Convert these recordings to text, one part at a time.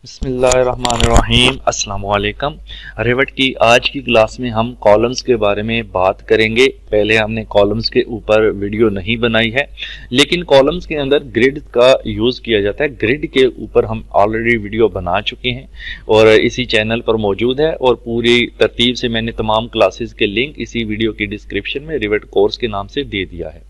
बिस्मिल्लाहिर्रहमानिर्रहीम अस्सलाम वालेकुम। रिवेट की आज की क्लास में हम कॉलम्स के बारे में बात करेंगे। पहले हमने कॉलम्स के ऊपर वीडियो नहीं बनाई है, लेकिन कॉलम्स के अंदर ग्रिड का यूज़ किया जाता है। ग्रिड के ऊपर हम ऑलरेडी वीडियो बना चुके हैं और इसी चैनल पर मौजूद है, और पूरी तरतीब से मैंने तमाम क्लासेस के लिंक इसी वीडियो की डिस्क्रिप्शन में रिवेट कोर्स के नाम से दे दिया है,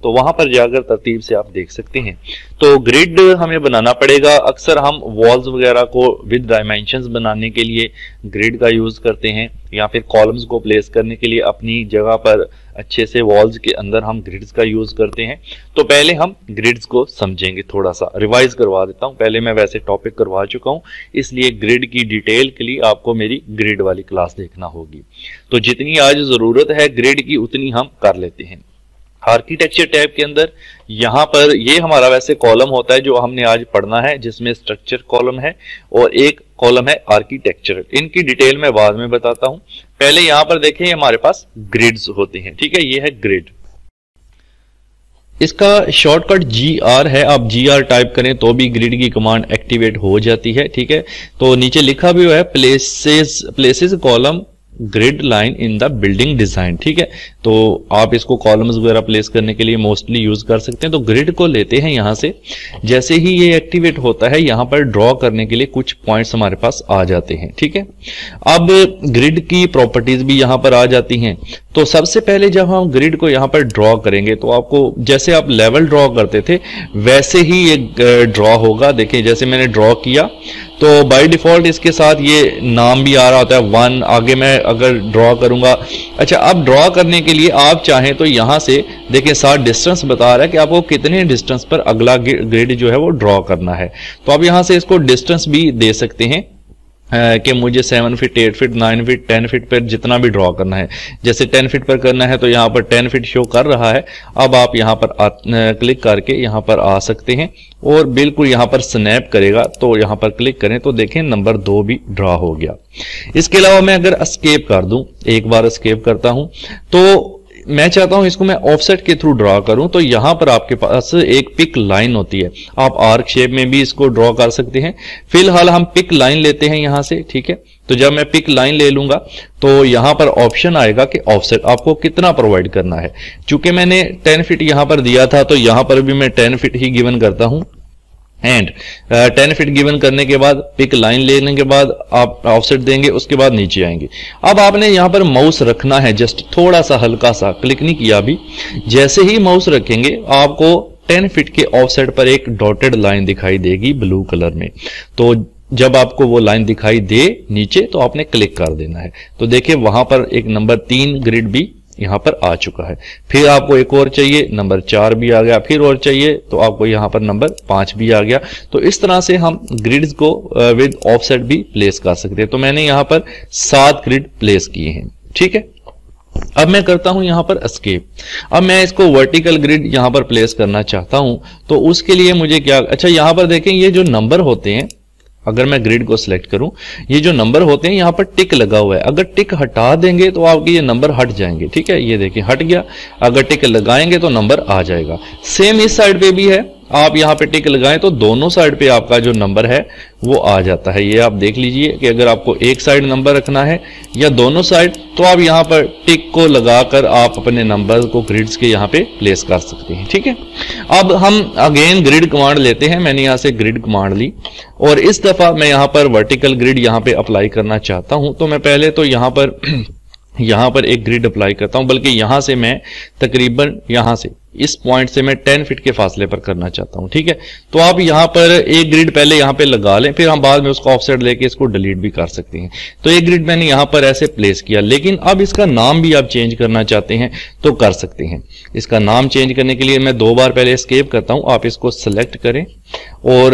तो वहां पर जाकर तरतीब से आप देख सकते हैं। तो ग्रिड हमें बनाना पड़ेगा। अक्सर हम वॉल्स वगैरह को विद डायमेंशंस बनाने के लिए ग्रिड का यूज करते हैं, या फिर कॉलम्स को प्लेस करने के लिए अपनी जगह पर अच्छे से वॉल्स के अंदर हम ग्रिड्स का यूज करते हैं। तो पहले हम ग्रिड्स को समझेंगे, थोड़ा सा रिवाइज करवा देता हूं। पहले मैं वैसे टॉपिक करवा चुका हूं, इसलिए ग्रिड की डिटेल के लिए आपको मेरी ग्रिड वाली क्लास देखना होगी। तो जितनी आज जरूरत है ग्रिड की उतनी हम कर लेते हैं। आर्किटेक्चर टैब के अंदर यहाँ पर ये हमारा वैसे कॉलम होता है जो हमने आज पढ़ना है, जिसमें स्ट्रक्चर कॉलम है और एक कॉलम है आर्किटेक्चरल। इनकी डिटेल मैं बाद में बताता हूं। पहले यहाँ पर देखें हमारे पास ग्रिड्स होते हैं, ठीक है। ये है ग्रिड, इसका शॉर्टकट GR है। आप GR टाइप करें तो भी ग्रिड की कमांड एक्टिवेट हो जाती है, ठीक है। तो नीचे लिखा भी हुआ है places column grid line in the building design, ठीक है। तो आप इसको कॉलम्स वगैरह प्लेस करने के लिए मोस्टली यूज कर सकते हैं। तो ग्रिड को लेते हैं यहां से। जैसे ही ये एक्टिवेट होता है यहां पर ड्रॉ करने के लिए कुछ पॉइंट्स हमारे पास आ जाते हैं, ठीक है। अब ग्रिड की प्रॉपर्टीज भी यहां पर आ जाती हैं। तो सबसे पहले जब हम ग्रिड को यहां पर ड्रॉ करेंगे तो आपको जैसे आप लेवल ड्रॉ करते थे वैसे ही ये ड्रॉ होगा। देखिए जैसे मैंने ड्रॉ किया तो बाय डिफॉल्ट इसके साथ ये नाम भी आ रहा होता है 1। आगे मैं अगर ड्रॉ करूंगा, अच्छा अब ड्रॉ करने के लिए आप चाहें तो यहां से देखिए साथ डिस्टेंस बता रहा है कि आपको कितने डिस्टेंस पर अगला ग्रिड जो है वो ड्रॉ करना है। तो आप यहां से इसको डिस्टेंस भी दे सकते हैं कि मुझे 7 फीट 8 फीट 9 फीट 10 फीट पर जितना भी ड्रॉ करना है। जैसे 10 फीट पर करना है तो यहाँ पर 10 फीट शो कर रहा है। अब आप यहाँ पर क्लिक करके यहाँ पर आ सकते हैं और बिल्कुल यहाँ पर स्नैप करेगा तो यहाँ पर क्लिक करें तो देखें नंबर 2 भी ड्रॉ हो गया। इसके अलावा मैं अगर एस्केप कर दूं, एक बार एस्केप करता हूं, तो मैं चाहता हूं इसको मैं ऑफसेट के थ्रू ड्रॉ करूं। तो यहां पर आपके पास एक पिक लाइन होती है, आप आर्क शेप में भी इसको ड्रॉ कर सकते हैं। फिलहाल हम पिक लाइन लेते हैं यहां से, ठीक है। तो जब मैं पिक लाइन ले लूंगा तो यहां पर ऑप्शन आएगा कि ऑफसेट आपको कितना प्रोवाइड करना है। चूंकि मैंने 10 फीट यहां पर दिया था तो यहां पर भी मैं 10 फीट ही गिवन करता हूं। एंड 10 फीट गिवन करने के बाद पिक लाइन लेने के बाद आप ऑफसेट देंगे, उसके बाद नीचे आएंगे। अब आपने यहां पर माउस रखना है, जस्ट थोड़ा सा हल्का सा, क्लिक नहीं किया अभी। जैसे ही माउस रखेंगे आपको 10 फीट के ऑफसेट पर एक डॉटेड लाइन दिखाई देगी ब्लू कलर में। तो जब आपको वो लाइन दिखाई दे नीचे तो आपने क्लिक कर देना है। तो देखिए वहां पर एक नंबर 3 ग्रिड भी यहां पर आ चुका है। फिर आपको एक और चाहिए, नंबर 4 भी आ गया। फिर और चाहिए तो आपको यहां पर नंबर 5 भी आ गया। तो इस तरह से हम ग्रिड्स को विद ऑफसेट भी प्लेस कर सकते हैं। तो मैंने यहां पर 7 ग्रिड प्लेस किए हैं, ठीक है। अब मैं करता हूं यहां पर एस्केप। अब मैं इसको वर्टिकल ग्रिड यहां पर प्लेस करना चाहता हूं, तो उसके लिए मुझे क्या, अच्छा यहां पर देखें ये जो नंबर होते हैं, अगर मैं ग्रिड को सिलेक्ट करूं, ये जो नंबर होते हैं यहां पर टिक लगा हुआ है। अगर टिक हटा देंगे तो आपके ये नंबर हट जाएंगे, ठीक है। ये देखिए हट गया। अगर टिक लगाएंगे तो नंबर आ जाएगा। सेम इस साइड पे भी है, आप यहां पे टिक लगाएं तो दोनों साइड पे आपका जो नंबर है वो आ जाता है। ये आप देख लीजिए कि अगर आपको एक साइड नंबर रखना है या दोनों साइड, तो आप यहां पर टिक को लगाकर आप अपने नंबर को ग्रिड्स के यहां पे प्लेस कर सकते हैं, ठीक है। अब हम अगेन ग्रिड कमांड लेते हैं। मैंने यहां से ग्रिड कमांड ली और इस दफा मैं यहां पर वर्टिकल ग्रिड यहां पे अप्लाई करना चाहता हूं। तो मैं पहले तो यहां पर एक ग्रिड अप्लाई करता हूं, बल्कि यहां से मैं तकरीबन यहां से इस पॉइंट से मैं 10 फीट के फासले पर करना चाहता हूं, ठीक है। तो आप यहां पर एक ग्रिड पहले यहां पे लगा लें, फिर हम बाद में उसको ऑफसेट लेके इसको डिलीट भी कर सकते हैं। तो एक ग्रिड मैंने यहां पर ऐसे प्लेस किया, लेकिन अब इसका नाम भी आप चेंज करना चाहते हैं तो कर सकते हैं। इसका नाम चेंज करने के लिए मैं 2 बार पहले एस्केप करता हूं। आप इसको सिलेक्ट करें और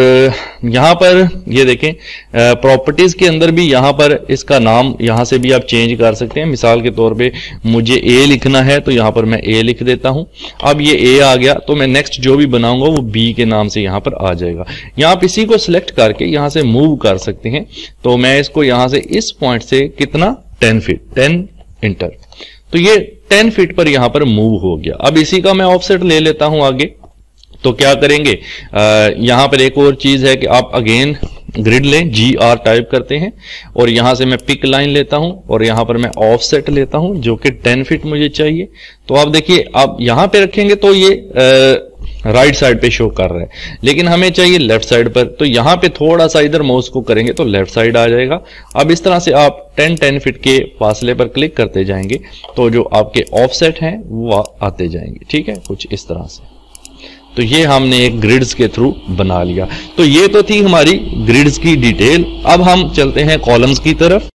यहां पर ये देखें प्रॉपर्टीज के अंदर भी यहां पर इसका नाम यहां से भी आप चेंज कर सकते हैं। मिसाल के तौर पे मुझे ए लिखना है तो यहां पर मैं ए लिख देता हूं। अब ये ए आ गया तो मैं नेक्स्ट जो भी बनाऊंगा वो बी के नाम से यहां पर आ जाएगा। यहां आप इसी को सिलेक्ट करके यहां से मूव कर सकते हैं। तो मैं इसको यहां से इस पॉइंट से कितना 10 फीट 10 इंटर, तो ये 10 फीट पर यहां पर मूव हो गया। अब इसी का मैं ऑफसेट ले लेता हूं आगे। तो क्या करेंगे, यहां पर एक और चीज है कि आप अगेन ग्रिड लें, GR टाइप करते हैं और यहां से मैं पिक लाइन लेता हूं और यहां पर मैं ऑफसेट लेता हूं जो कि 10 फीट मुझे चाहिए। तो आप देखिए, आप यहां पे रखेंगे तो ये राइट साइड पे शो कर रहा है, लेकिन हमें चाहिए लेफ्ट साइड पर, तो यहां पे थोड़ा सा इधर माउस को करेंगे तो लेफ्ट साइड आ जाएगा। अब इस तरह से आप 10 फीट के फासले पर क्लिक करते जाएंगे तो जो आपके ऑफसेट हैं वो आते जाएंगे। ठीक है, कुछ इस तरह से। तो ये हमने एक ग्रिड्स के थ्रू बना लिया। तो ये तो थी हमारी ग्रिड्स की डिटेल। अब हम चलते हैं कॉलम्स की तरफ।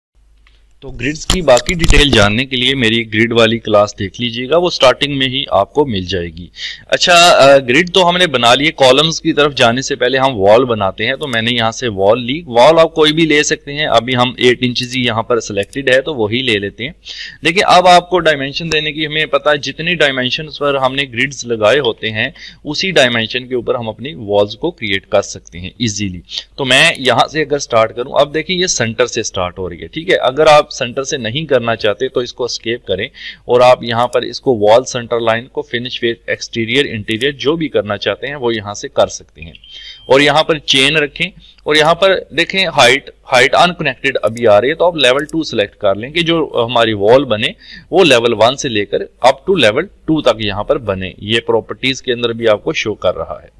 तो ग्रिड्स की बाकी डिटेल जानने के लिए मेरी ग्रिड वाली क्लास देख लीजिएगा, वो स्टार्टिंग में ही आपको मिल जाएगी। अच्छा, ग्रिड तो हमने बना लिए। कॉलम्स की तरफ जाने से पहले हम वॉल बनाते हैं। तो मैंने यहाँ से वॉल ली। वॉल आप कोई भी ले सकते हैं, अभी हम 8 इंचेस ही यहाँ पर सिलेक्टेड है तो वही ले लेते हैं। देखिए, अब आपको डायमेंशन देने की हमें पता है, जितनी डायमेंशन पर हमने ग्रिड्स लगाए होते हैं उसी डायमेंशन के ऊपर हम अपनी वॉल्स को क्रिएट कर सकते हैं इजीली। तो मैं यहाँ से अगर स्टार्ट करूँ, अब देखिए ये सेंटर से स्टार्ट हो रही है। ठीक है, अगर आप सेंटर से नहीं करना चाहते तो इसको एस्केप करें और आप यहां पर इसको वॉल सेंटर लाइन को फिनिश विद एक्सटीरियर इंटीरियर जो भी करना चाहते हैं वो यहां से कर सकते हैं। और यहां पर चेन रखें और यहां पर देखें हाइट अनकनेक्टेड अभी आ रही है, तो आप लेवल 2 सिलेक्ट कर लें कि जो हमारी वॉल बने वो लेवल 1 से लेकर अप टू लेवल 2 तक यहां पर बने। ये प्रॉपर्टीज के अंदर भी आपको शो कर रहा है।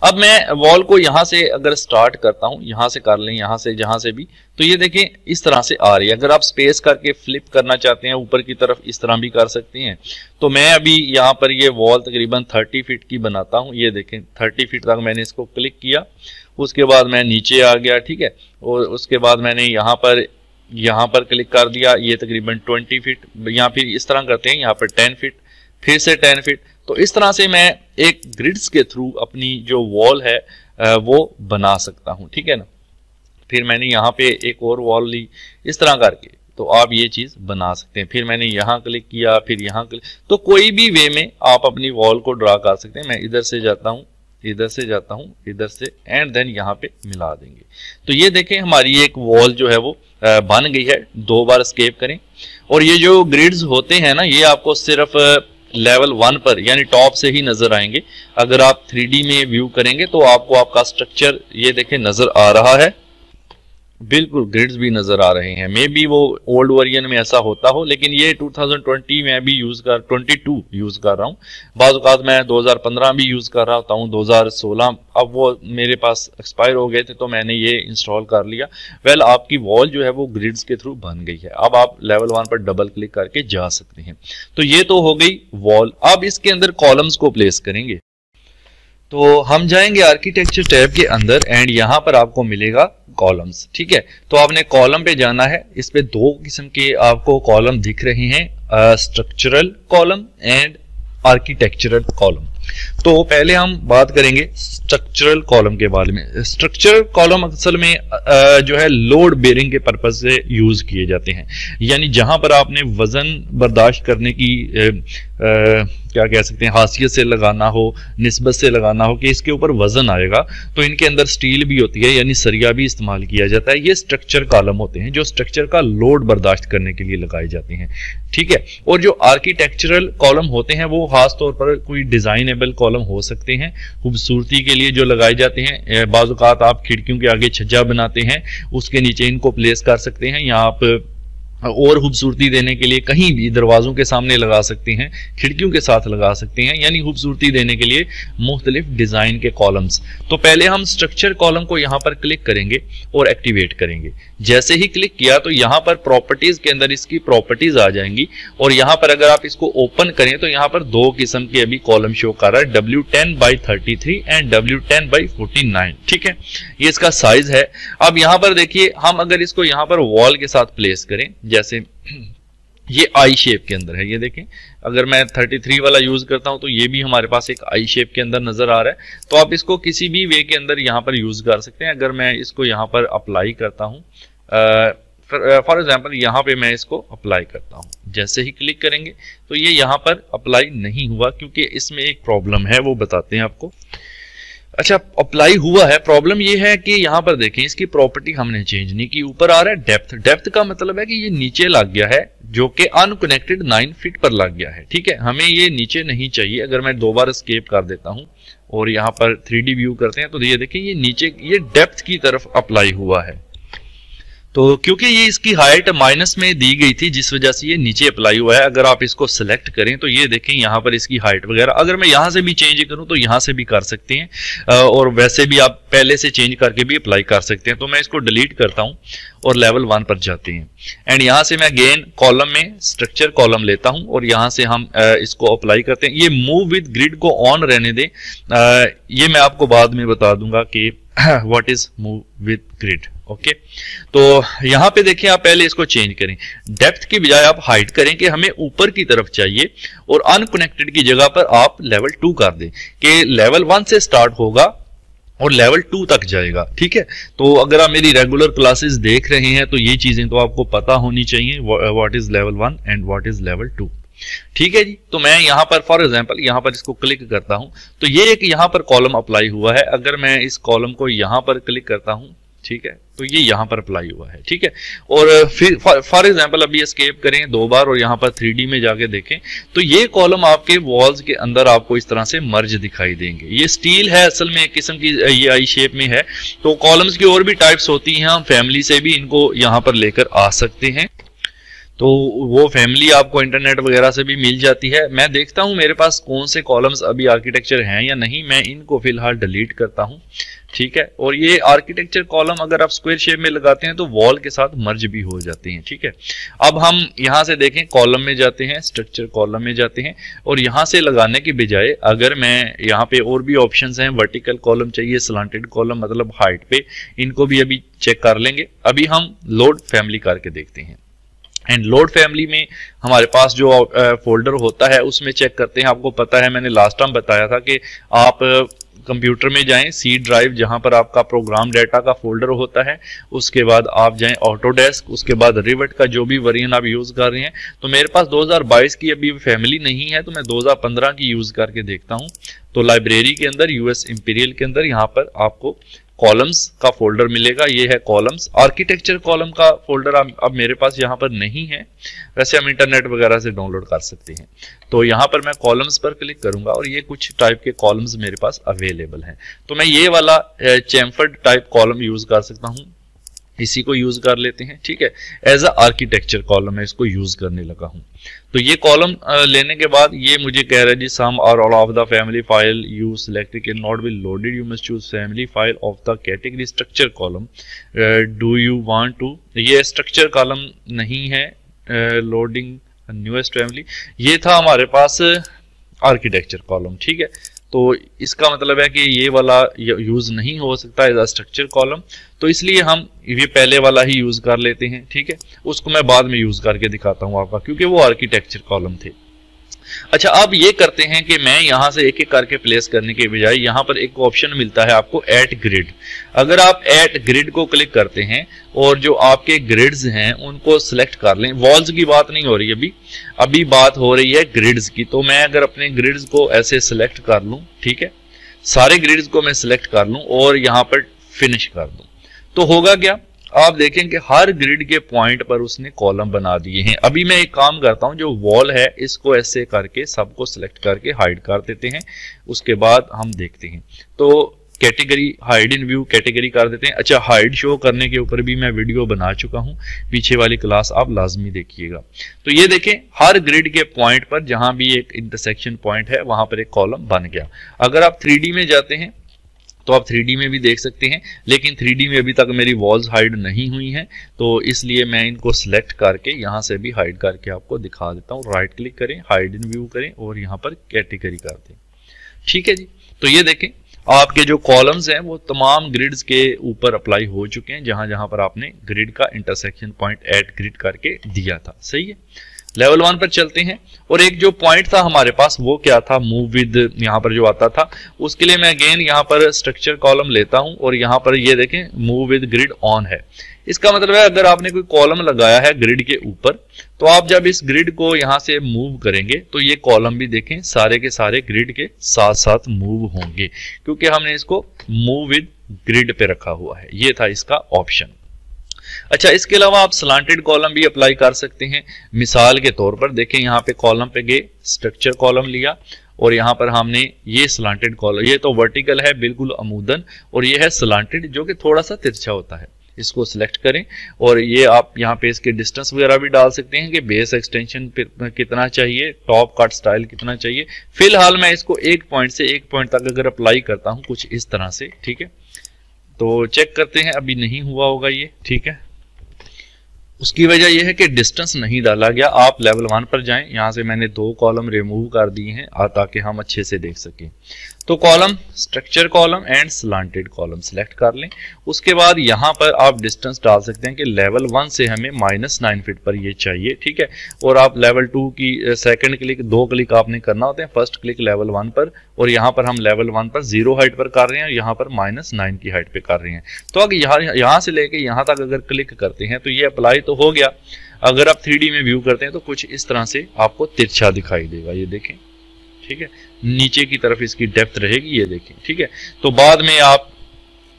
अब मैं वॉल को यहां से अगर स्टार्ट करता हूं, यहां से कर लें, यहां से जहां से भी, तो ये देखें इस तरह से आ रही है। अगर आप स्पेस करके फ्लिप करना चाहते हैं ऊपर की तरफ, इस तरह भी कर सकते हैं। तो मैं अभी यहां पर ये वॉल तकरीबन 30 फीट की बनाता हूं। ये देखें 30 फीट तक मैंने इसको क्लिक किया, उसके बाद मैं नीचे आ गया। ठीक है, और उसके बाद मैंने यहां पर क्लिक कर दिया, ये तकरीबन 20 फीट। यहाँ फिर इस तरह करते हैं, यहाँ पर 10 फीट, फिर से 10 फीट। तो इस तरह से मैं एक ग्रिड्स के थ्रू अपनी जो वॉल है वो बना सकता हूं। ठीक है ना। फिर मैंने यहाँ पे एक और वॉल ली, इस तरह करके तो आप ये चीज बना सकते हैं। फिर मैंने यहाँ क्लिक किया, फिर यहाँ क्लिक, तो कोई भी वे में आप अपनी वॉल को ड्रा कर सकते हैं। मैं इधर से जाता हूँ, इधर से जाता हूँ, इधर से, एंड देन यहाँ पे मिला देंगे। तो ये देखें हमारी एक वॉल जो है वो बन गई है। 2 बार एस्केप करें। और ये जो ग्रिड्स होते हैं ना, ये आपको सिर्फ लेवल 1 पर यानी टॉप से ही नजर आएंगे। अगर आप 3D में व्यू करेंगे तो आपको आपका स्ट्रक्चर ये देखें नजर आ रहा है, बिल्कुल ग्रिड्स भी नजर आ रहे हैं। मे बी वो ओल्ड वर्जन में ऐसा होता हो, लेकिन ये 2020 में भी 22 यूज कर रहा हूँ। बाज़ औक़ात मैं 2015 भी यूज कर रहा होता हूँ, 2016 अब वो मेरे पास एक्सपायर हो गए थे तो मैंने ये इंस्टॉल कर लिया। वेल, आपकी वॉल जो है वो ग्रिड्स के थ्रू बन गई है। अब आप लेवल 1 पर डबल क्लिक करके जा सकते हैं। तो ये तो हो गई वॉल। अब इसके अंदर कॉलम्स को प्लेस करेंगे। तो हम जाएंगे आर्किटेक्चर टैब के अंदर एंड यहां पर आपको मिलेगा कॉलम्स। ठीक है, तो आपने कॉलम पे जाना है। इस पे 2 किस्म के आपको कॉलम दिख रहे हैं, structural column and architectural column. तो पहले हम बात करेंगे स्ट्रक्चरल कॉलम के बारे में। स्ट्रक्चरल कॉलम असल में जो है लोड बेरिंग के पर्पज से यूज किए जाते हैं, यानी जहां पर आपने वजन बर्दाश्त करने की क्या कह सकते हैं हासियत से लगाना हो, निस्बत से लगाना हो कि इसके ऊपर वजन आएगा, तो इनके अंदर स्टील भी होती है यानी सरिया भी इस्तेमाल किया जाता है। ये स्ट्रक्चर कॉलम होते हैं जो स्ट्रक्चर का लोड बर्दाश्त करने के लिए लगाए जाते हैं। ठीक है, और जो आर्किटेक्चरल कॉलम होते हैं वो खास तौर पर कोई डिजाइनेबल कॉलम हो सकते हैं, खूबसूरती के लिए जो लगाए जाते हैं। बाज़ औक़ात आप खिड़कियों के आगे छज्जा बनाते हैं, उसके नीचे इनको प्लेस कर सकते हैं, या आप और खूबसूरती देने के लिए कहीं भी दरवाजों के सामने लगा सकते हैं, खिड़कियों के साथ लगा सकते हैं, यानी खूबसूरती देने के लिए मुख्तलिफ डिजाइन के कॉलम्स। तो पहले हम स्ट्रक्चर कॉलम को यहां पर क्लिक करेंगे और एक्टिवेट करेंगे। जैसे ही क्लिक किया तो यहां पर प्रॉपर्टीज के अंदर इसकी प्रॉपर्टीज आ जाएंगी और यहां पर अगर आप इसको ओपन करें तो यहां पर 2 किस्म के अभी कॉलम शो कर रहा है, W10/33 एंड W10/49। ठीक है, ये इसका साइज है। अब यहां पर देखिए, हम अगर इसको यहां पर वॉल के साथ प्लेस करें, जैसे ये आई शेप के अंदर है, ये देखें अगर मैं 33 वाला यूज करता हूं तो ये भी हमारे पास एक आई शेप के अंदर नजर आ रहा है। तो आप इसको किसी भी वे के अंदर यहां पर यूज कर सकते हैं। अगर मैं इसको यहां पर अप्लाई करता हूं, फॉर एग्जांपल यहां पे मैं इसको अप्लाई करता हूं, जैसे ही क्लिक करेंगे तो ये यहां पर अप्लाई नहीं हुआ क्योंकि इसमें एक प्रॉब्लम है, वो बताते हैं आपको। अच्छा, अप्लाई हुआ है। प्रॉब्लम ये है कि यहां पर देखें इसकी प्रॉपर्टी हमने चेंज नहीं की। ऊपर आ रहा है डेप्थ। डेप्थ का मतलब है कि ये नीचे लग गया है, जो कि अनकनेक्टेड 9 फीट पर लग गया है। ठीक है, हमें ये नीचे नहीं चाहिए। अगर मैं 2 बार एस्केप कर देता हूं और यहाँ पर 3D व्यू करते हैं तो ये देखें ये नीचे ये डेप्थ की तरफ अप्लाई हुआ है। तो क्योंकि ये इसकी हाइट माइनस में दी गई थी जिस वजह से ये नीचे अप्लाई हुआ है। अगर आप इसको सिलेक्ट करें तो ये देखें यहाँ पर इसकी हाइट वगैरह, अगर मैं यहाँ से भी चेंज करूँ तो यहाँ से भी कर सकते हैं और वैसे भी आप पहले से चेंज करके भी अप्लाई कर सकते हैं। तो मैं इसको डिलीट करता हूँ और लेवल 1 पर जाते हैं एंड यहाँ से मैं अगेन कॉलम में स्ट्रक्चर कॉलम लेता हूँ और यहाँ से हम इसको अप्लाई करते हैं। ये मूव विद ग्रिड को ऑन रहने दें, ये मैं आपको बाद में बता दूंगा कि what is move with grid. Okay, तो यहाँ पे देखिए आप पहले इसको चेंज करें, डेप्थ की बजाय आप हाइट करें कि हमें ऊपर की तरफ चाहिए और अनकनेक्टेड की जगह पर आप लेवल 2 कर दें कि लेवल 1 से स्टार्ट होगा और लेवल 2 तक जाएगा। ठीक है, तो अगर आप मेरी रेगुलर क्लासेस देख रहे हैं तो ये चीजें तो आपको पता होनी चाहिए, what is level 1 and what is level 2। ठीक है जी, तो मैं यहाँ पर फॉर एग्जांपल यहाँ पर इसको क्लिक करता हूं तो ये एक यहाँ पर कॉलम अप्लाई हुआ है। अगर मैं इस कॉलम को यहाँ पर क्लिक करता हूं, ठीक है, तो ये यहाँ पर अप्लाई हुआ है। ठीक है, और फिर फॉर एग्जांपल अभी एस्केप करें 2 बार और यहाँ पर 3D में जाके देखें तो ये कॉलम आपके वॉल्स के अंदर आपको इस तरह से मर्ज दिखाई देंगे। ये स्टील है, असल में एक किस्म की ये आई शेप में है। तो कॉलम्स की और भी टाइप्स होती हैं, हम फैमिली से भी इनको यहाँ पर लेकर आ सकते हैं। तो वो फैमिली आपको इंटरनेट वगैरह से भी मिल जाती है। मैं देखता हूं मेरे पास कौन से कॉलम्स अभी आर्किटेक्चर हैं या नहीं, मैं इनको फिलहाल डिलीट करता हूं। ठीक है, और ये आर्किटेक्चर कॉलम अगर आप स्क्वायर शेप में लगाते हैं तो वॉल के साथ मर्ज भी हो जाते हैं। ठीक है, अब हम यहां से देखें कॉलम में जाते हैं, स्ट्रक्चर कॉलम में जाते हैं और यहां से लगाने की बजाय अगर मैं यहाँ पे और भी ऑप्शंस हैं, वर्टिकल कॉलम चाहिए, स्लांटेड कॉलम मतलब हाइट पे, इनको भी अभी चेक कर लेंगे। अभी हम लोड फैमिली करके देखते हैं एंड लोड फैमिली में हमारे पास जो फोल्डर होता है उसमें चेक करते हैं। आपको पता है मैंने लास्ट टाइम बताया था कि आप कंप्यूटर में जाएं, सी ड्राइव जहां पर आपका प्रोग्राम डाटा का फोल्डर होता है, उसके बाद आप जाएं ऑटोडेस्क, उसके बाद रिवेट का जो भी वेरिएंट आप यूज कर रहे हैं। तो मेरे पास 2022 की अभी फैमिली नहीं है तो मैं 2015 की यूज करके देखता हूं। तो लाइब्रेरी के अंदर यूएस इंपीरियल के अंदर यहाँ पर आपको कॉलम्स का फोल्डर मिलेगा, ये है कॉलम्स। आर्किटेक्चर कॉलम का फोल्डर अब मेरे पास यहाँ पर नहीं है, वैसे हम इंटरनेट वगैरह से डाउनलोड कर सकते हैं। तो यहाँ पर मैं कॉलम्स पर क्लिक करूंगा और ये कुछ टाइप के कॉलम्स मेरे पास अवेलेबल हैं। तो मैं ये वाला चैम्फर्ड टाइप कॉलम यूज कर सकता हूँ, इसी को यूज कर लेते हैं। ठीक है, एज अ आर्किटेक्चर कॉलम मैं इसको यूज करने लगा हूं। तो ये कॉलम लेने के बाद ये मुझे कह रहा है जी सम और all of the family file you select can not be loaded, you must choose family file of the category structure column, do you want to. ये स्ट्रक्चर कॉलम नहीं है, लोडिंग न्यूएस्ट फैमिली, ये था हमारे पास आर्किटेक्चर कॉलम। ठीक है, तो इसका मतलब है कि ये वाला यूज नहीं हो सकता एज अ स्ट्रक्चर कॉलम, तो इसलिए हम ये पहले वाला ही यूज कर लेते हैं। ठीक है, उसको मैं बाद में यूज करके दिखाता हूं आपका, क्योंकि वो आर्किटेक्चर कॉलम थे। अच्छा, अब ये करते हैं कि मैं यहां से एक एक करके प्लेस करने के बजाय यहां पर एक ऑप्शन मिलता है आपको ऐड ग्रिड। अगर आप ऐड ग्रिड को क्लिक करते हैं और जो आपके ग्रिड्स हैं उनको सिलेक्ट कर लें, वॉल्स की बात नहीं हो रही अभी बात हो रही है ग्रिड्स की। तो मैं अगर अपने ग्रिड्स को ऐसे सिलेक्ट कर लूं, ठीक है, सारे ग्रिड्स को मैं सिलेक्ट कर लूं और यहां पर फिनिश कर दूं, तो होगा क्या, आप देखें कि हर ग्रिड के पॉइंट पर उसने कॉलम बना दिए हैं। अभी मैं एक काम करता हूं, जो वॉल है इसको ऐसे करके सबको सिलेक्ट करके हाइड कर देते हैं, उसके बाद हम देखते हैं। तो कैटेगरी हाइड इन व्यू कैटेगरी कर देते हैं। अच्छा, हाइड शो करने के ऊपर भी मैं वीडियो बना चुका हूं, पीछे वाली क्लास आप लाजमी देखिएगा। तो ये देखें हर ग्रिड के पॉइंट पर जहां भी एक इंटरसेक्शन पॉइंट है वहां पर एक कॉलम बन गया। अगर आप 3D में जाते हैं तो आप 3D में भी देख सकते हैं, लेकिन 3D में अभी तक मेरी वॉल्स हाइड नहीं हुई हैं, तो इसलिए मैं इनको सिलेक्ट करके यहाँ से भी हाइड करके आपको दिखा देता हूँ। राइट क्लिक करें, हाइड इन व्यू करें और यहाँ पर कैटेगरी कर दें। ठीक है जी, तो ये देखें आपके जो कॉलम्स हैं वो तमाम ग्रिड्स के ऊपर अप्लाई हो चुके हैं, जहां जहां पर आपने ग्रिड का इंटरसेक्शन पॉइंट ऐड ग्रिड करके दिया था। सही है, लेवल 1 पर चलते हैं। और एक जो पॉइंट था हमारे पास वो क्या था, मूव विद, यहाँ पर जो आता था, उसके लिए मैं अगेन यहाँ पर स्ट्रक्चर कॉलम लेता हूं और यहाँ पर ये देखें मूव विद ग्रिड ऑन है। इसका मतलब है अगर आपने कोई कॉलम लगाया है ग्रिड के ऊपर, तो आप जब इस ग्रिड को यहाँ से मूव करेंगे तो ये कॉलम भी देखें सारे के सारे ग्रिड के साथ साथ मूव होंगे, क्योंकि हमने इसको मूव विद ग्रिड पे रखा हुआ है। ये था इसका ऑप्शन। अच्छा, इसके अलावा आप स्लांटेड कॉलम भी अप्लाई कर सकते हैं। मिसाल के तौर पर देखें, यहाँ पे कॉलम पे गए, स्ट्रक्चर कॉलम लिया और यहाँ पर हमने ये स्लांटेड कॉलम, ये तो वर्टिकल है बिल्कुल अमूदन, और ये है स्लांटेड जो कि थोड़ा सा तिरछा होता है। इसको सिलेक्ट करें और ये आप यहाँ पे इसके डिस्टेंस वगैरह भी डाल सकते हैं कि बेस एक्सटेंशन कितना चाहिए, टॉप कट स्टाइल कितना चाहिए। फिलहाल मैं इसको एक पॉइंट से एक पॉइंट तक अगर अप्लाई करता हूँ कुछ इस तरह से, ठीक है। तो चेक करते हैं, अभी नहीं हुआ होगा ये, ठीक है। उसकी वजह यह है कि डिस्टेंस नहीं डाला गया। आप लेवल 1 पर जाएं, यहां से मैंने 2 कॉलम रिमूव कर दिए हैं ताकि हम अच्छे से देख सकें। तो column, structure column and slanted column select कर लें। उसके बाद यहां पर आप डिस्टेंस डाल सकते हैं कि लेवल 1 से हमें -9 फीट पर ये चाहिए, ठीक है। और आप लेवल 2 की सेकंड क्लिक, 2 क्लिक आपने करना होते हैं। फर्स्ट क्लिक लेवल 1 पर, और यहाँ पर हम लेवल 1 पर 0 हाइट पर कर रहे हैं और यहाँ पर -9 की हाइट पे कर रहे हैं। तो अगर यहाँ से लेके यहाँ तक अगर क्लिक करते हैं तो ये अप्लाई तो हो गया। अगर आप 3D में व्यू करते हैं तो कुछ इस तरह से आपको तिरछा दिखाई देगा, ये देखें, ठीक है। नीचे की तरफ इसकी डेप्थ रहेगी, ये देखें, ठीक है। तो बाद में आप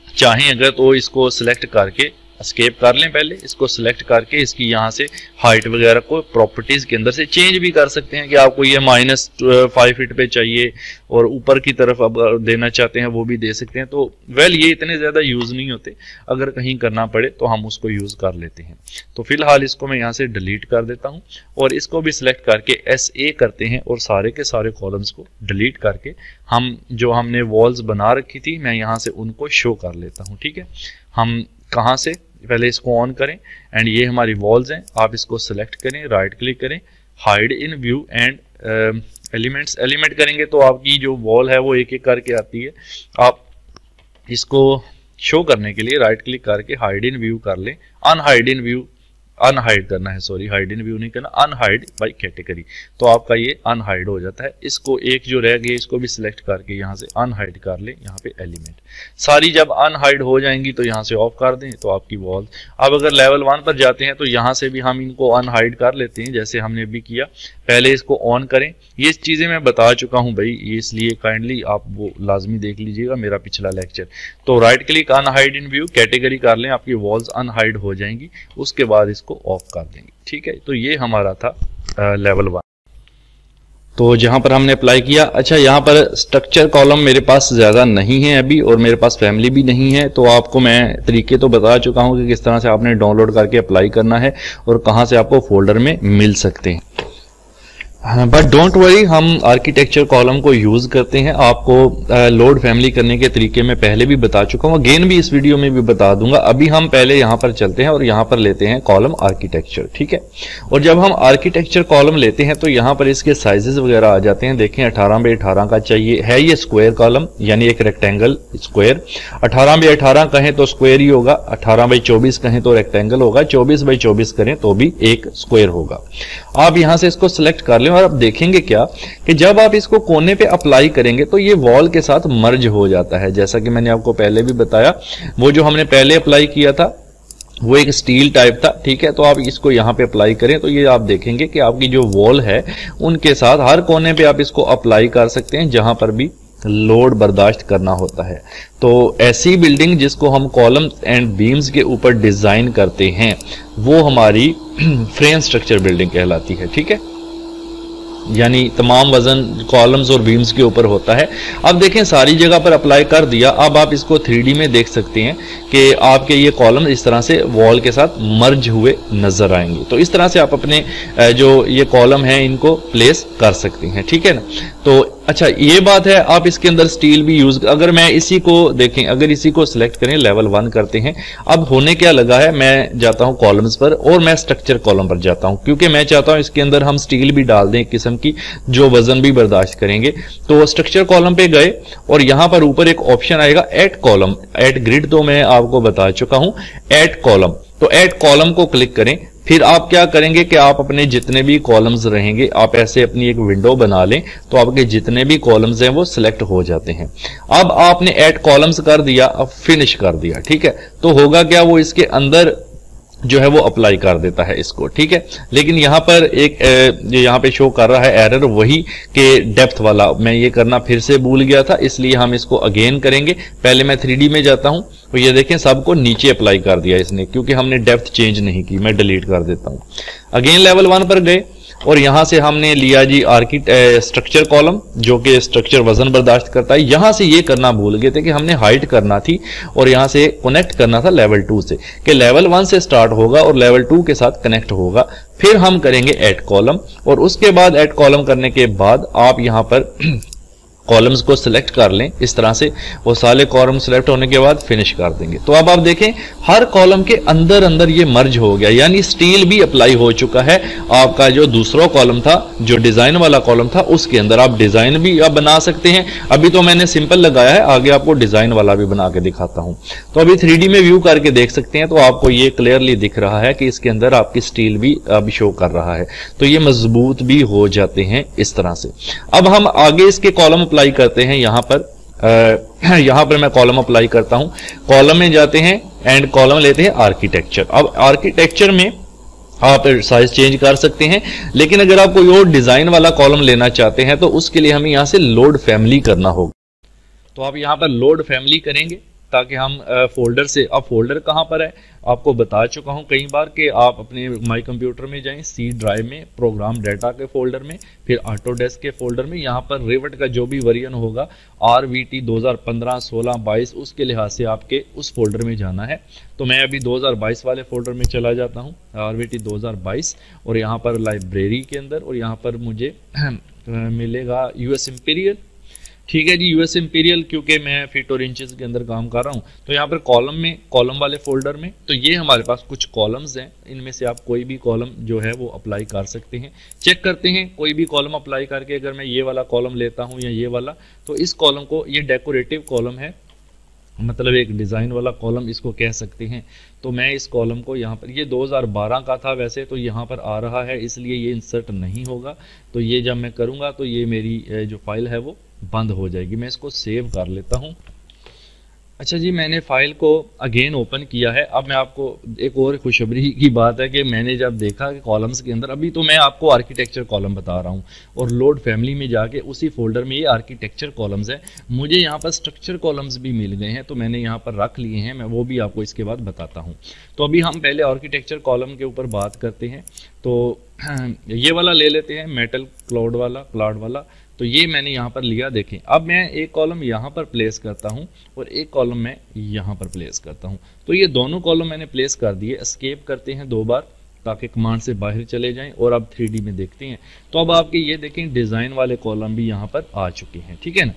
चाहें अगर तो इसको सिलेक्ट करके एस्केप कर लें, पहले इसको सिलेक्ट करके इसकी यहाँ से हाइट वगैरह को प्रॉपर्टीज के अंदर से चेंज भी कर सकते हैं कि आपको ये -5 फीट पे चाहिए और ऊपर की तरफ अब देना चाहते हैं वो भी दे सकते हैं। तो वेल ये इतने ज्यादा यूज नहीं होते, अगर कहीं करना पड़े तो हम उसको यूज कर लेते हैं। तो फिलहाल इसको मैं यहाँ से डिलीट कर देता हूँ और इसको भी सिलेक्ट करके SA करते हैं और सारे के सारे कॉलम्स को डिलीट करके हम जो हमने वॉल्स बना रखी थी मैं यहाँ से उनको शो कर लेता हूँ, ठीक है। हम कहाँ से, पहले इसको ऑन करें एंड ये हमारी वॉल्स हैं। आप इसको सिलेक्ट करें, राइट क्लिक करें, hide in view and element करेंगे तो आपकी जो वॉल है वो एक एक करके आती है। आप इसको शो करने के लिए राइट क्लिक करके हाइड इन व्यू कर लें, अनहाइड इन व्यू, अनहाइड करना है, सॉरी हाइड इन व्यू नहीं करना, अनहाइड बाय कैटेगरी, तो आपका ये अनहाइड हो जाता है। इसको एक जो रह गया इसको भी सिलेक्ट करके यहाँ से अनहाइड कर लें, यहाँ पे एलिमेंट सारी जब अनहाइड हो जाएंगी तो यहाँ से ऑफ कर दें तो आपकी वॉल। अब अगर लेवल 1 पर जाते हैं तो यहाँ से भी हम इनको अनहाइड कर लेते हैं जैसे हमने अभी किया। पहले इसको ऑन करें, ये चीजें मैं बता चुका हूँ भाई, इसलिए काइंडली आप वो लाजमी देख लीजिएगा मेरा पिछला लेक्चर। तो राइट क्लिक अनहाइड इन व्यू, कैटेगरी कर लें, आपकी वॉल्स अनहाइड हो जाएंगी, उसके बाद इसको ऑफ कर देंगे, ठीक है। तो ये हमारा था लेवल 1। तो जहां पर हमने अप्लाई किया, अच्छा यहाँ पर स्ट्रक्चर कॉलम मेरे पास ज़्यादा नहीं है अभी और मेरे पास फैमिली भी नहीं है, तो आपको मैं तरीके तो बता चुका हूं कि किस तरह से आपने डाउनलोड करके अप्लाई करना है और कहां से आपको फोल्डर में मिल सकते हैं। बट डोंट वरी, हम आर्किटेक्चर कॉलम को यूज करते हैं। आपको लोड फैमिली करने के तरीके में पहले भी बता चुका हूं, अगेन भी इस वीडियो में भी बता दूंगा। अभी हम पहले यहां पर चलते हैं और यहां पर लेते हैं कॉलम आर्किटेक्चर, ठीक है। और जब हम आर्किटेक्चर कॉलम लेते हैं तो यहां पर इसके साइजेस वगैरह आ जाते हैं। देखें 18 बाई 18 का चाहिए है, ये स्क्वायर कॉलम यानी एक रेक्टेंगल स्क्वायर। 18 बाई 18 कहें तो स्क्वायर ही होगा, 18 बाई 24 कहें तो रेक्टेंगल होगा, 24 बाई 24 करें तो भी एक स्क्वायर होगा। आप यहां से इसको सिलेक्ट कर लें और आप देखेंगे क्या कि जब आप इसको कोने पे अप्लाई करेंगे तो ये वॉल के साथ मर्ज हो जाता है। जैसा कि मैंने आपको पहले भी बताया, वो जो हमने पहले अप्लाई किया था वो एक स्टील टाइप था, ठीक है। तो आप इसको यहाँ पे अप्लाई करें तो ये आप देखेंगे कि आपकी जो वॉल है उनके साथ हर कोने पे आप इसको अप्लाई कर सकते हैं जहां पर भी लोड बर्दाश्त करना होता है। तो ऐसी बिल्डिंग जिसको हम कॉलम्स एंड बीम्स के ऊपर डिजाइन करते हैं वो हमारी फ्रेम स्ट्रक्चर बिल्डिंग कहलाती है, ठीक है। यानी तमाम वजन कॉलम्स और बीम्स के ऊपर होता है। अब देखें सारी जगह पर अप्लाई कर दिया। अब आप इसको 3D में देख सकते हैं कि आपके ये कॉलम इस तरह से वॉल के साथ मर्ज हुए नजर आएंगे। तो इस तरह से आप अपने जो ये कॉलम है इनको प्लेस कर सकते हैं, ठीक है ना। तो अच्छा ये बात है, आप इसके अंदर स्टील भी यूज, अगर मैं इसी को देखें, अगर इसी को सिलेक्ट करें, लेवल 1 करते हैं। अब होने क्या लगा है, मैं जाता हूं कॉलम्स पर और मैं स्ट्रक्चर कॉलम पर जाता हूं क्योंकि मैं चाहता हूं इसके अंदर हम स्टील भी डाल दें एक किस्म की जो वजन भी बर्दाश्त करेंगे। तो स्ट्रक्चर कॉलम पे गए और यहां पर ऊपर एक ऑप्शन आएगा ऐड कॉलम, ऐड ग्रिड, तो मैं आपको बता चुका हूं ऐड कॉलम। तो ऐड कॉलम को क्लिक करें। फिर आप क्या करेंगे कि आप अपने जितने भी कॉलम्स रहेंगे, आप ऐसे अपनी एक विंडो बना लें तो आपके जितने भी कॉलम्स हैं वो सिलेक्ट हो जाते हैं। अब आपने ऐड कॉलम्स कर दिया, अब फिनिश कर दिया, ठीक है। तो होगा क्या, वो इसके अंदर जो है वो अप्लाई कर देता है इसको, ठीक है। लेकिन यहां पर एक यहां पे शो कर रहा है एरर, वही के डेप्थ वाला मैं ये करना फिर से भूल गया था, इसलिए हम इसको अगेन करेंगे। पहले मैं 3D में जाता हूं तो ये देखें सबको नीचे अप्लाई कर दिया इसने क्योंकि हमने डेप्थ चेंज नहीं की। मैं डिलीट कर देता हूं। अगेन लेवल 1 पर गए। और यहां से हमने लिया जी स्ट्रक्चर कॉलम, जो कि स्ट्रक्चर वजन बर्दाश्त करता है। यहां से ये करना भूल गए थे कि हमने हाइट करना थी और यहां से कनेक्ट करना था लेवल 2 से, कि लेवल 1 से स्टार्ट होगा और लेवल 2 के साथ कनेक्ट होगा। फिर हम करेंगे ऐड कॉलम, और उसके बाद ऐड कॉलम करने के बाद आप यहां पर कॉलम्स को सिलेक्ट कर लें इस तरह से, वो सारे कॉलम सिलेक्ट होने के बाद फिनिश कर देंगे। तो अब आप देखें हर कॉलम के अंदर अंदर ये मर्ज हो गया, यानी स्टील भी अप्लाई हो चुका है। आपका जो दूसरा कॉलम था, जो डिजाइन वाला कॉलम था, उसके अंदर आप डिजाइन भी आप बना सकते हैं। अभी तो मैंने सिंपल लगाया है, आगे आपको डिजाइन वाला भी बना के दिखाता हूं। तो अभी 3D में व्यू करके देख सकते हैं, तो आपको ये क्लियरली दिख रहा है कि इसके अंदर आपकी स्टील भी अब शो कर रहा है, तो ये मजबूत भी हो जाते हैं इस तरह से। अब हम आगे इसके कॉलम अप्लाई करते हैं। यहां पर मैं कॉलम अप्लाई करता हूं। कॉलम में जाते हैं एंड कॉलम लेते हैं आर्किटेक्चर। अब आर्किटेक्चर में आप साइज चेंज कर सकते हैं, लेकिन अगर आप कोई और डिजाइन वाला कॉलम लेना चाहते हैं तो उसके लिए हमें यहां से लोड फैमिली करना होगा। तो आप यहां पर लोड फैमिली करेंगे ताकि हम फोल्डर से, अब फोल्डर कहां पर है आपको बता चुका हूं कई बार कि आप अपने माई कंप्यूटर में जाएं, सी ड्राइव में प्रोग्राम डाटा के फोल्डर में, फिर ऑटोडेस्क के फोल्डर में, यहां पर रिवेट का जो भी वर्जन होगा RVT 2015, 16, 22 उसके लिहाज से आपके उस फोल्डर में जाना है। तो मैं अभी 2022 वाले फोल्डर में चला जाता हूँ, RVT 2022, और यहाँ पर लाइब्रेरी के अंदर, और यहाँ पर मुझे मिलेगा US इंपीरियल। ठीक है जी, US इंपीरियल, क्योंकि मैं फीट और इंचेस के अंदर काम कर रहा हूं। तो यहाँ पर कॉलम में, कॉलम वाले फोल्डर में, तो ये हमारे पास कुछ कॉलम्स हैं, इनमें से आप कोई भी कॉलम जो है वो अप्लाई कर सकते हैं। चेक करते हैं कोई भी कॉलम अप्लाई करके, अगर मैं ये वाला कॉलम लेता हूं या ये वाला, तो इस कॉलम को, ये डेकोरेटिव कॉलम है, मतलब एक डिज़ाइन वाला कॉलम इसको कह सकते हैं। तो मैं इस कॉलम को यहाँ पर, ये 2012 का था वैसे, तो यहाँ पर आ रहा है, इसलिए ये इंसर्ट नहीं होगा। तो ये जब मैं करूँगा तो ये मेरी जो फाइल है वो बंद हो जाएगी। मैं इसको सेव कर लेता हूँ। अच्छा जी, मैंने फाइल को अगेन ओपन किया है। अब मैं आपको एक और खुशखबरी की बात है कि मैंने जब देखा कि कॉलम्स के अंदर, अभी तो मैं आपको आर्किटेक्चर कॉलम बता रहा हूँ, और लोड फैमिली में जाके उसी फोल्डर में ये आर्किटेक्चर कॉलम्स है, मुझे यहाँ पर स्ट्रक्चर कॉलम्स भी मिल गए हैं, तो मैंने यहाँ पर रख लिए हैं, मैं वो भी आपको इसके बाद बताता हूँ। तो अभी हम पहले आर्किटेक्चर कॉलम के ऊपर बात करते हैं। तो ये वाला ले लेते हैं, मेटल क्लाउड वाला। तो ये मैंने यहाँ पर लिया, देखें। अब मैं एक कॉलम यहाँ पर प्लेस करता हूँ और एक कॉलम मैं यहाँ पर प्लेस करता हूँ। तो ये दोनों कॉलम मैंने प्लेस कर दिए। एस्केप करते हैं 2 बार ताकि कमांड से बाहर चले जाएं, और अब 3D में देखते हैं। तो अब आपके ये देखें डिज़ाइन वाले कॉलम भी यहाँ पर आ चुके हैं, ठीक है ना।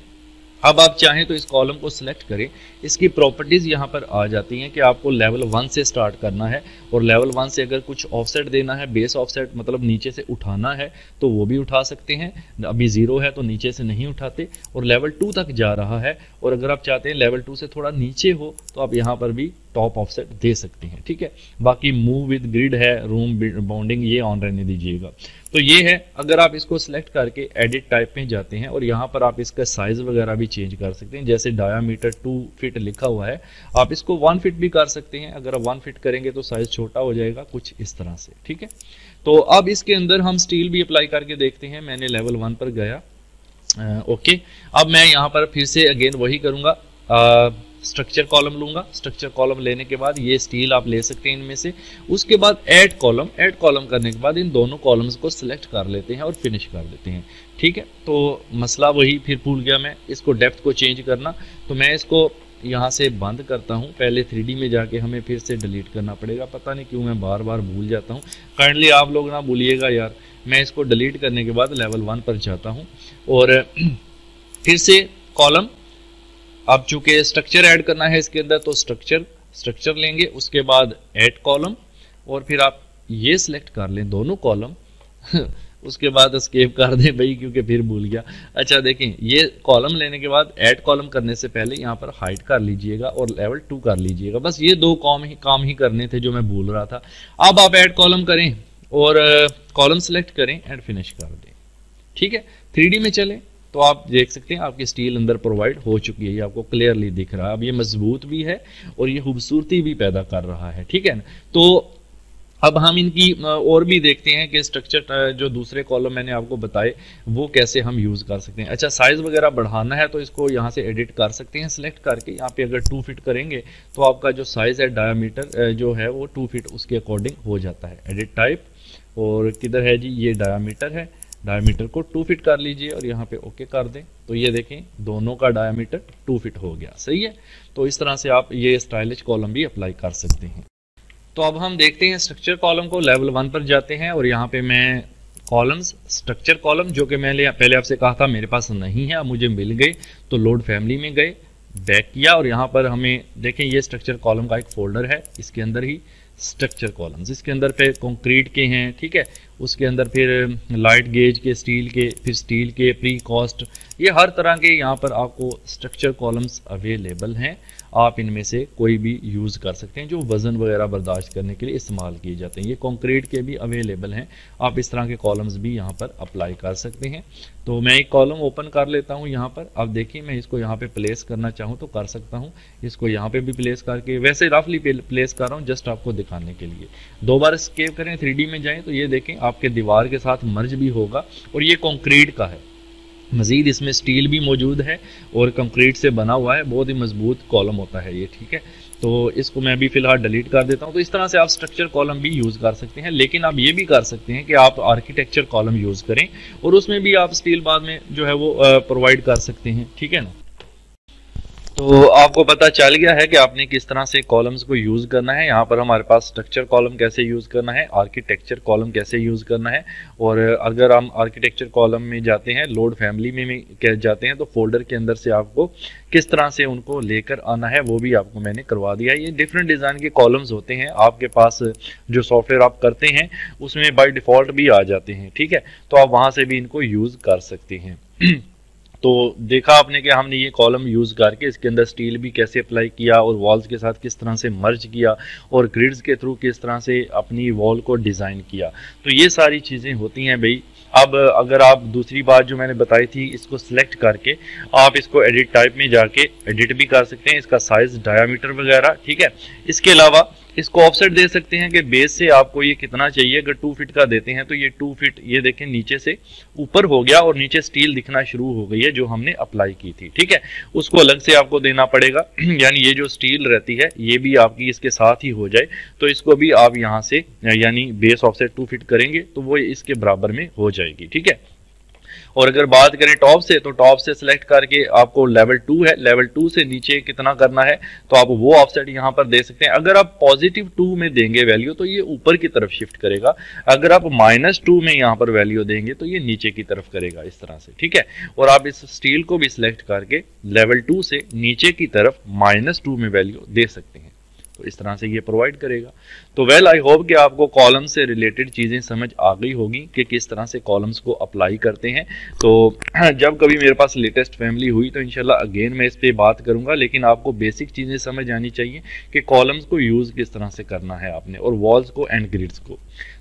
अब आप चाहें तो इस कॉलम को सिलेक्ट करें, इसकी प्रॉपर्टीज यहाँ पर आ जाती हैं कि आपको लेवल 1 से स्टार्ट करना है, और लेवल 1 से अगर कुछ ऑफसेट देना है, बेस ऑफसेट मतलब नीचे से उठाना है, तो वो भी उठा सकते हैं। अभी 0 है तो नीचे से नहीं उठाते, और लेवल 2 तक जा रहा है, और अगर आप चाहते हैं लेवल 2 से थोड़ा नीचे हो तो आप यहाँ पर भी टॉप ऑफसेट दे सकते हैं, ठीक है। बाकी मूव विद ग्रिड है, रूम बाउंडिंग, ये ऑन रहने दीजिएगा। तो ये है, अगर आप इसको सिलेक्ट करके एडिट टाइप में जाते हैं, और यहाँ पर आप इसका साइज वगैरह भी चेंज कर सकते हैं। जैसे डायामीटर 2 फीट लिखा हुआ है, आप इसको 1 फीट भी कर सकते हैं। अगर आप 1 फीट करेंगे तो साइज छोटा हो जाएगा, कुछ इस तरह से, ठीक है। तो अब इसके अंदर हम स्टील भी अप्लाई करके देखते हैं। मैंने लेवल 1 पर गया, ओके। अब मैं यहाँ पर फिर से अगेन वही करूँगा, स्ट्रक्चर कॉलम लूंगा। स्ट्रक्चर कॉलम लेने के बाद ये स्टील आप ले सकते हैं इनमें से। उसके बाद ऐड कॉलम करने के बाद इन दोनों कॉलम्स को सिलेक्ट कर लेते हैं और फिनिश कर देते हैं, ठीक है। तो मसला वही फिर भूल गया मैं, इसको डेप्थ को चेंज करना। तो मैं इसको यहाँ से बंद करता हूँ। पहले 3D में जाके हमें फिर से डिलीट करना पड़ेगा, पता नहीं क्यों मैं बार बार भूल जाता हूँ। काइंडली आप लोग ना भूलिएगा यार। मैं इसको डिलीट करने के बाद लेवल 1 पर जाता हूँ, और फिर से कॉलम, अब चूंकि स्ट्रक्चर ऐड करना है इसके अंदर, तो स्ट्रक्चर लेंगे। उसके बाद ऐड कॉलम, और फिर आप ये सिलेक्ट कर लें दोनों कॉलम उसके बाद एस्केप कर दें भाई, क्योंकि फिर भूल गया। अच्छा देखें, ये कॉलम लेने के बाद ऐड कॉलम करने से पहले यहाँ पर हाइड कर लीजिएगा और लेवल 2 कर लीजिएगा। बस ये 2 काम ही करने थे जो मैं भूल रहा था। अब आप ऐड कॉलम करें और कॉलम सेलेक्ट करें एंड फिनिश कर दें, ठीक है। 3D में चलें तो आप देख सकते हैं आपकी स्टील अंदर प्रोवाइड हो चुकी है, ये आपको क्लियरली दिख रहा है। अब ये मजबूत भी है और ये खूबसूरती भी पैदा कर रहा है, ठीक है ना। तो अब हम इनकी और भी देखते हैं कि स्ट्रक्चर जो दूसरे कॉलम मैंने आपको बताए वो कैसे हम यूज़ कर सकते हैं। अच्छा, साइज़ वगैरह बढ़ाना है तो इसको यहाँ से एडिट कर सकते हैं सिलेक्ट करके। यहाँ पे अगर 2 फीट करेंगे तो आपका जो साइज़ है डायामीटर जो है वो 2 फीट उसके अकॉर्डिंग हो जाता है। एडिट टाइप, और किधर है जी, ये डायामीटर है, डायामीटर को 2 फीट कर लीजिए और यहाँ पे ओके कर दें। तो ये देखें दोनों का डायामीटर 2 फीट हो गया, सही है। तो इस तरह से आप ये स्टाइलिश कॉलम भी अप्लाई कर सकते हैं। तो अब हम देखते हैं स्ट्रक्चर कॉलम को, लेवल 1 पर जाते हैं और यहाँ पे मैं कॉलम्स, स्ट्रक्चर कॉलम जो कि मैंने पहले आपसे कहा था मेरे पास नहीं है, अब मुझे मिल गए, तो लोड फैमिली में गए, बैक किया और यहाँ पर हमें देखें ये स्ट्रक्चर कॉलम का एक फोल्डर है, इसके अंदर ही स्ट्रक्चर कॉलम्स, इसके अंदर फिर कंक्रीट के हैं, ठीक है, उसके अंदर फिर लाइट गेज के, स्टील के, फिर स्टील के, प्री कॉस्ट, ये हर तरह के यहाँ पर आपको स्ट्रक्चर कॉलम्स अवेलेबल हैं। आप इनमें से कोई भी यूज़ कर सकते हैं जो वज़न वगैरह बर्दाश्त करने के लिए इस्तेमाल किए जाते हैं। ये कंक्रीट के भी अवेलेबल हैं, आप इस तरह के कॉलम्स भी यहाँ पर अप्लाई कर सकते हैं। तो मैं एक कॉलम ओपन कर लेता हूँ यहाँ पर। अब देखिए मैं इसको यहाँ पे प्लेस करना चाहूँ तो कर सकता हूँ, इसको यहाँ पे भी प्लेस करके, वैसे रफली प्लेस कर रहा हूँ जस्ट आपको दिखाने के लिए। 2 बार स्केप करें, 3D में जाएँ तो ये देखें आपके दीवार के साथ मर्ज भी होगा और ये कंक्रीट का है। मज़ीद इसमें स्टील भी मौजूद है और कंक्रीट से बना हुआ है, बहुत ही मजबूत कॉलम होता है ये, ठीक है। तो इसको मैं भी फिलहाल डिलीट कर देता हूँ। तो इस तरह से आप स्ट्रक्चर कॉलम भी यूज़ कर सकते हैं, लेकिन आप ये भी कर सकते हैं कि आप आर्किटेक्चर कॉलम यूज़ करें और उसमें भी आप स्टील बाद में जो है वो प्रोवाइड कर सकते हैं, ठीक है ना। तो आपको पता चल गया है कि आपने किस तरह से कॉलम्स को यूज़ करना है। यहाँ पर हमारे पास स्ट्रक्चर कॉलम कैसे यूज़ करना है, आर्किटेक्चर कॉलम कैसे यूज़ करना है, और अगर हम आर्किटेक्चर कॉलम में जाते हैं, लोड फैमिली में जाते हैं, तो फोल्डर के अंदर से आपको किस तरह से उनको लेकर आना है वो भी आपको मैंने करवा दिया है। ये डिफरेंट डिज़ाइन के कॉलम्स होते हैं, आपके पास जो सॉफ्टवेयर आप करते हैं उसमें बाय डिफ़ॉल्ट भी आ जाते हैं, ठीक है। तो आप वहाँ से भी इनको यूज़ कर सकते हैं। तो देखा आपने कि हमने ये कॉलम यूज़ करके इसके अंदर स्टील भी कैसे अप्लाई किया और वॉल्स के साथ किस तरह से मर्ज किया और ग्रिड्स के थ्रू किस तरह से अपनी वॉल को डिज़ाइन किया। तो ये सारी चीज़ें होती हैं भाई। अब अगर आप दूसरी बात जो मैंने बताई थी, इसको सिलेक्ट करके आप इसको एडिट टाइप में जाके एडिट भी कर सकते हैं, इसका साइज, डायामीटर वगैरह, ठीक है। इसके अलावा इसको ऑफसेट दे सकते हैं कि बेस से आपको ये कितना चाहिए। अगर 2 फीट का देते हैं तो ये 2 फीट ये देखें नीचे से ऊपर हो गया और नीचे स्टील दिखना शुरू हो गई है जो हमने अप्लाई की थी, ठीक है। उसको अलग से आपको देना पड़ेगा यानी ये जो स्टील रहती है ये भी आपकी इसके साथ ही हो जाए, तो इसको भी आप यहाँ से यानी बेस ऑफसेट 2 फीट करेंगे तो वो इसके बराबर में हो जाएगी, ठीक है। और अगर बात करें टॉप से, तो टॉप से सिलेक्ट करके आपको लेवल 2 है, लेवल 2 से नीचे कितना करना है तो आप वो ऑफसेट यहाँ पर दे सकते हैं। अगर आप +2 में देंगे वैल्यू तो ये ऊपर की तरफ शिफ्ट करेगा, अगर आप -2 में यहाँ पर वैल्यू देंगे तो ये नीचे की तरफ करेगा, इस तरह से, ठीक है। और आप इस स्टील को भी सिलेक्ट करके लेवल 2 से नीचे की तरफ -2 में वैल्यू दे सकते हैं, तो इस तरह से ये प्रोवाइड करेगा। तो वेल आई होप कि आपको कॉलम से रिलेटेड चीज़ें समझ आ गई होगी कि किस तरह से कॉलम्स को अप्लाई करते हैं। तो जब कभी मेरे पास लेटेस्ट फैमिली हुई तो इंशाल्लाह अगेन मैं इस पर बात करूंगा, लेकिन आपको बेसिक चीज़ें समझ आनी चाहिए कि कॉलम्स को यूज़ किस तरह से करना है आपने, और वॉल्स को एंड ग्रिड्स को।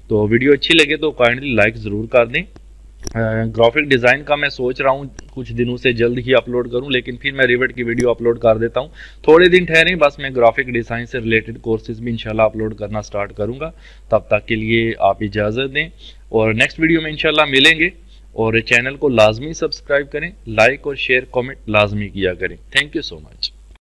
तो वीडियो अच्छी लगे तो काइंडली लाइक ज़रूर कर दें। ग्राफिक डिज़ाइन का मैं सोच रहा हूँ कुछ दिनों से जल्द ही अपलोड करूँ, लेकिन फिर मैं रिवेट की वीडियो अपलोड कर देता हूँ। थोड़े दिन ठहरे, बस मैं ग्राफिक डिज़ाइन से रिलेटेड कोर्सेज भी इंशाल्लाह अपलोड करना स्टार्ट करूँगा। तब तक के लिए आप इजाज़त दें और नेक्स्ट वीडियो में इंशाल्लाह मिलेंगे। और चैनल को लाजमी सब्सक्राइब करें, लाइक और शेयर कमेंट लाजमी किया करें। Thank you so much.